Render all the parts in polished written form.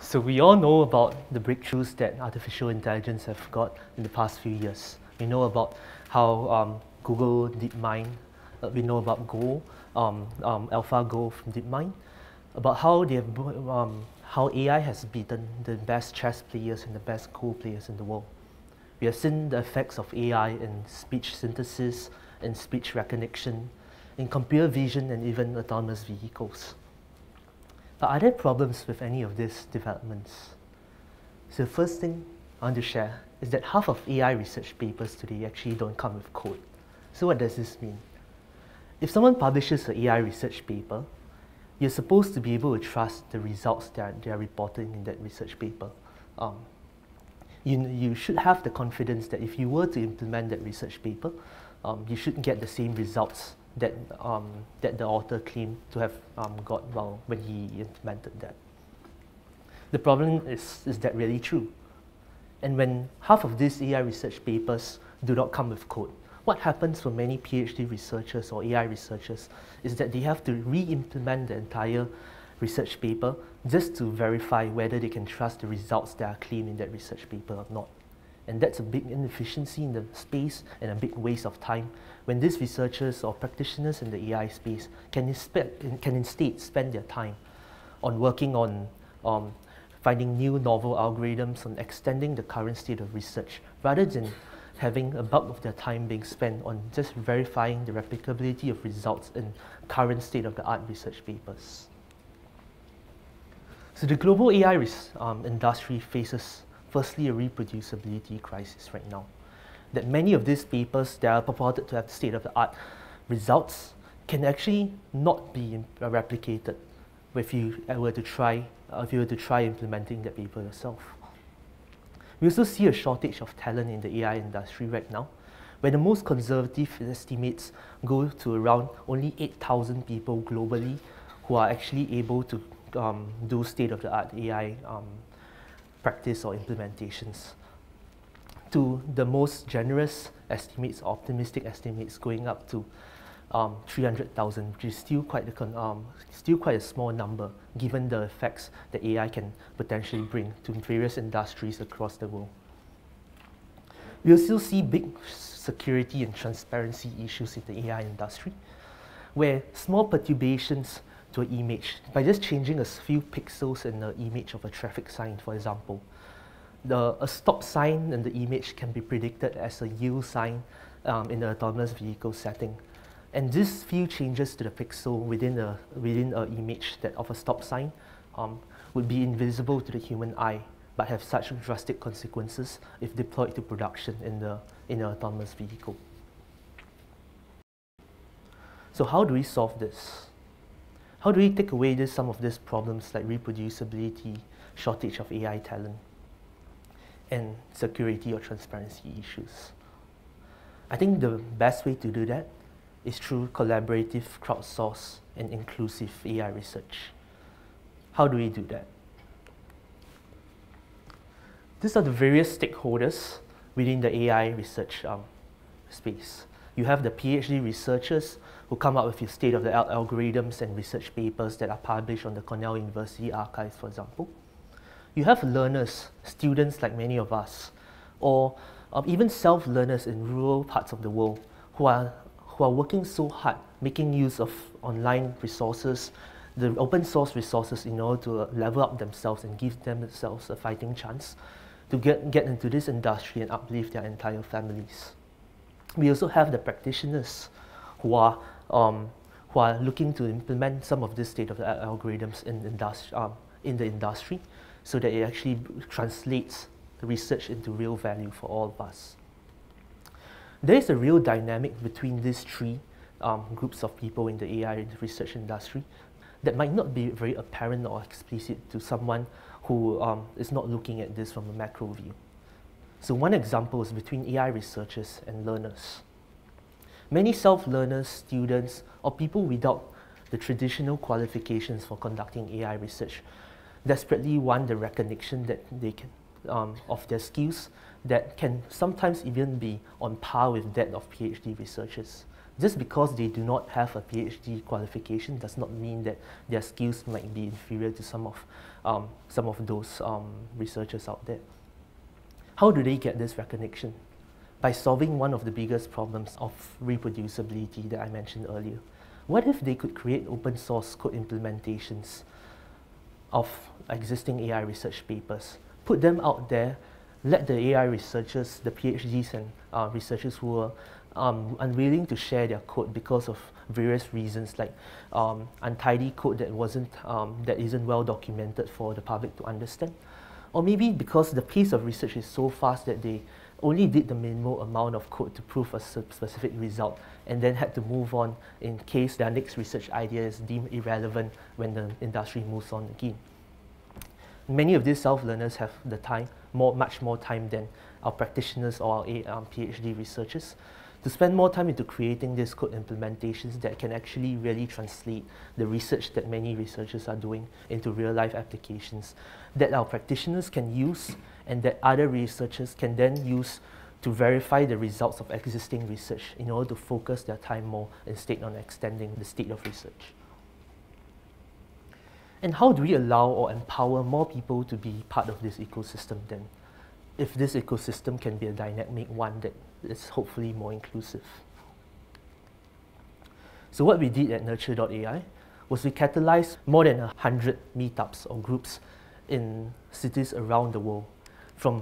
So we all know about the breakthroughs that artificial intelligence have got in the past few years. We know about how Google DeepMind, we know about Go, AlphaGo from DeepMind, about how they have, how AI has beaten the best chess players and the best Go players in the world. We have seen the effects of AI in speech synthesis, in speech recognition, in computer vision, and even autonomous vehicles. But are there problems with any of these developments? So the first thing I want to share is that half of AI research papers today actually don't come with code. So what does this mean? If someone publishes an AI research paper, you're supposed to be able to trust the results that they are reporting in that research paper. You should have the confidence that if you were to implement that research paper, you should get the same results that the author claimed to have got when he implemented that. The problem is that really true? And when half of these AI research papers do not come with code, what happens for many PhD researchers or AI researchers is that they have to re-implement the entire research paper just to verify whether they can trust the results that are claimed in that research paper or not. And that's a big inefficiency in the space and a big waste of time when these researchers or practitioners in the AI space can instead spend their time on working on finding new novel algorithms, on extending the current state of research, rather than having a bulk of their time being spent on just verifying the replicability of results in current state-of-the-art research papers. So the global AI industry faces firstly a reproducibility crisis right now. That many of these papers that are purported to have state-of-the-art results can actually not be replicated if you were to try implementing that paper yourself. We also see a shortage of talent in the AI industry right now, where the most conservative estimates go to around only 8,000 people globally who are actually able to do state-of-the-art AI practice or implementations, to the most generous estimates, optimistic estimates, going up to 300,000, which is still quite a small number, given the effects that AI can potentially bring to various industries across the world. We also see big security and transparency issues in the AI industry, where small perturbations to an image, by just changing a few pixels in the image of a traffic sign, for example, a stop sign in the image can be predicted as a yield sign in the autonomous vehicle setting. And these few changes to the pixel within an image of a stop sign would be invisible to the human eye, but have such drastic consequences if deployed to production in an autonomous vehicle. So how do we solve this? How do we take away some of these problems like reproducibility, shortage of AI talent, and security or transparency issues? I think the best way to do that is through collaborative, crowdsourced, and inclusive AI research. How do we do that? These are the various stakeholders within the AI research space. You have the PhD researchers who come up with your state-of-the-art algorithms and research papers that are published on the Cornell University archives, for example. You have learners, students like many of us, or even self-learners in rural parts of the world who are working so hard, making use of online resources, the open source resources, in order to level up themselves and give themselves a fighting chance to get into this industry and uplift their entire families. We also have the practitioners who are looking to implement some of these state-of-the-art algorithms in the industry, so that it actually translates the research into real value for all of us. There is a real dynamic between these three groups of people in the AI research industry that might not be very apparent or explicit to someone who is not looking at this from a macro view. So one example is between AI researchers and learners. Many self-learners, students, or people without the traditional qualifications for conducting AI research desperately want the recognition that they can of their skills that can sometimes even be on par with that of PhD researchers. Just because they do not have a PhD qualification does not mean that their skills might be inferior to some of those researchers out there. How do they get this recognition? By solving one of the biggest problems of reproducibility that I mentioned earlier. What if they could create open source code implementations of existing AI research papers, put them out there, let the AI researchers, the PhDs and researchers who are unwilling to share their code because of various reasons, like untidy code that isn't well documented for the public to understand, or maybe because the pace of research is so fast that they only did the minimal amount of code to prove a specific result and then had to move on in case their next research idea is deemed irrelevant when the industry moves on again. Many of these self-learners have the time, much more time than our practitioners or our PhD researchers, to spend more time into creating these code implementations that can actually really translate the research that many researchers are doing into real-life applications that our practitioners can use and that other researchers can then use to verify the results of existing research in order to focus their time more instead on extending the state of research. And how do we allow or empower more people to be part of this ecosystem then, if this ecosystem can be a dynamic one that is hopefully more inclusive? So what we did at Nurture.ai was we catalyzed more than 100 meetups or groups in cities around the world,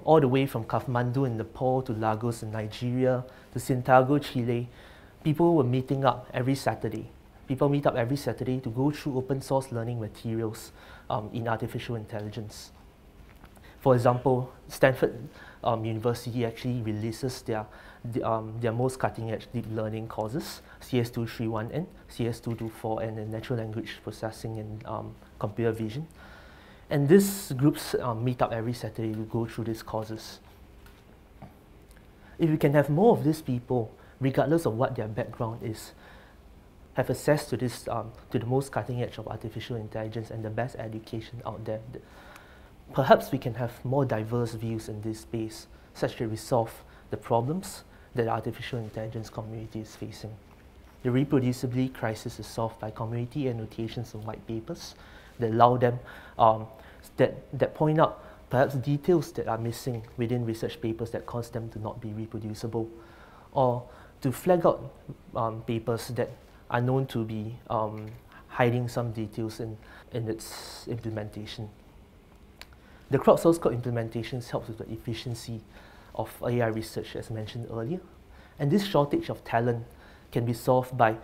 all the way from Kathmandu in Nepal to Lagos in Nigeria to Santiago, Chile. People were meeting up every Saturday. People meet up every Saturday to go through open source learning materials in artificial intelligence. For example, Stanford University actually releases their most cutting-edge deep learning courses, CS231N, CS224N in natural language processing and computer vision. And these groups meet up every Saturday to go through these courses. If we can have more of these people, regardless of what their background is, have access to this to the most cutting edge of artificial intelligence and the best education out there, perhaps we can have more diverse views in this space, such that we solve the problems that the artificial intelligence community is facing. The reproducibility crisis is solved by community annotations and white papers that allow them, that point out perhaps details that are missing within research papers that cause them to not be reproducible, or to flag out papers that are known to be hiding some details in its implementation. The crowdsourced code implementations helps with the efficiency of AI research, as mentioned earlier. And this shortage of talent can be solved by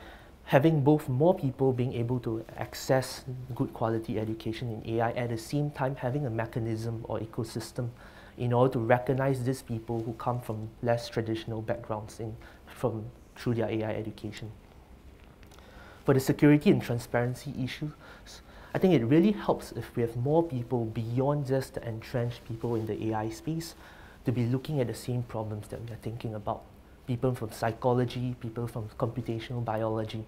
having both more people being able to access good quality education in AI, at the same time having a mechanism or ecosystem in order to recognize these people who come from less traditional backgrounds through their AI education. For the security and transparency issues, I think it really helps if we have more people beyond just the entrenched people in the AI space to be looking at the same problems that we are thinking about. People from psychology, people from computational biology.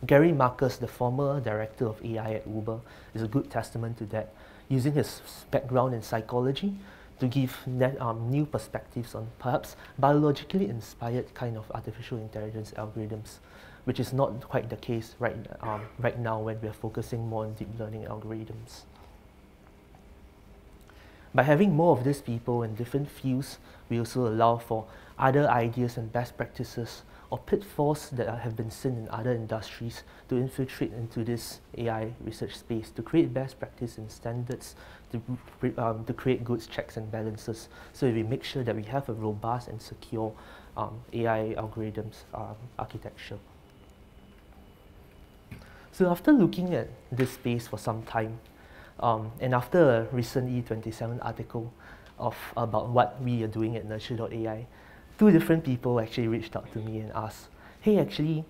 Gary Marcus, the former director of AI at Uber, is a good testament to that, using his background in psychology to give new perspectives on perhaps biologically inspired kind of artificial intelligence algorithms, which is not quite the case right now when we are focusing more on deep learning algorithms. By having more of these people in different fields, we also allow for other ideas and best practices or pitfalls that have been seen in other industries to infiltrate into this AI research space, to create best practice and standards, to create good checks and balances, so we make sure that we have a robust and secure AI algorithms architecture. So after looking at this space for some time, and after a recent E27 article about what we are doing at Nurture.ai, two different people actually reached out to me and asked, hey, actually,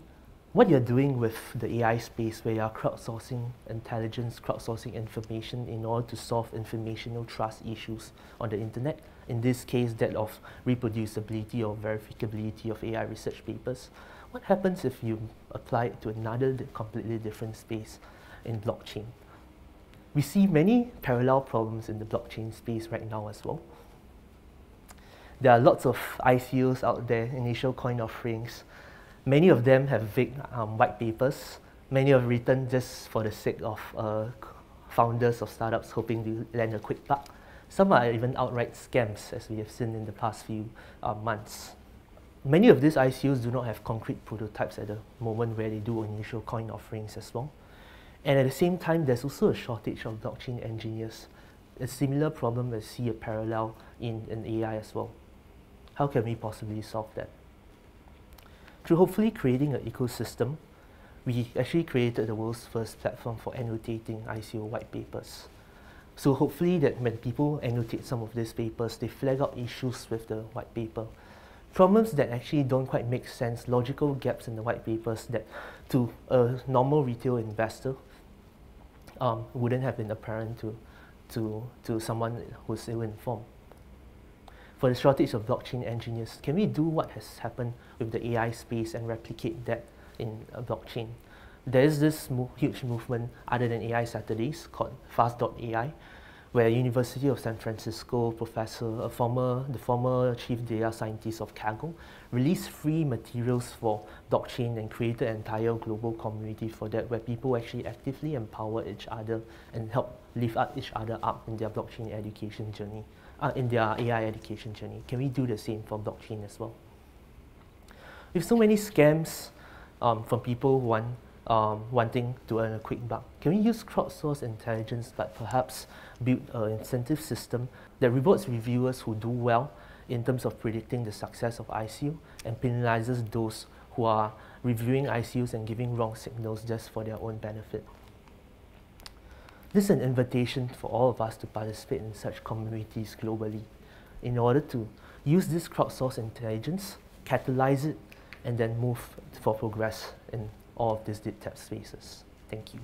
what you're doing with the AI space where you're crowdsourcing intelligence, crowdsourcing information in order to solve informational trust issues on the internet, in this case that of reproducibility or verificability of AI research papers, what happens if you apply it to another completely different space in blockchain? We see many parallel problems in the blockchain space right now as well. There are lots of ICOs out there, initial coin offerings, Many of them have vague white papers. Many are written just for the sake of founders of startups hoping to land a quick buck. Some are even outright scams, as we have seen in the past few months. Many of these ICOs do not have concrete prototypes at the moment where they do initial coin offerings as well. And at the same time, there's also a shortage of blockchain engineers. A similar problem we see a parallel in AI as well. How can we possibly solve that? Through hopefully creating an ecosystem, we actually created the world's first platform for annotating ICO white papers. So hopefully that when people annotate some of these papers, they flag out issues with the white paper. Problems that actually don't quite make sense, logical gaps in the white papers that to a normal retail investor wouldn't have been apparent to someone who's ill-informed. For the shortage of blockchain engineers, can we do what has happened with the AI space and replicate that in a blockchain? There is this huge movement other than AI Saturdays called Fast.ai, where University of San Francisco professor, the former chief data scientist of Kaggle, released free materials for blockchain and created an entire global community for that, where people actually actively empower each other and help lift up each other up in their blockchain education journey, in their AI education journey. Can we do the same for blockchain as well? With so many scams from people wanting to earn a quick buck, can we use crowdsourced intelligence but perhaps build an incentive system that rewards reviewers who do well in terms of predicting the success of ICO and penalizes those who are reviewing ICOs and giving wrong signals just for their own benefit? This is an invitation for all of us to participate in such communities globally in order to use this crowdsourced intelligence, catalyze it, and then move for progress in all of these deep tech spaces. Thank you.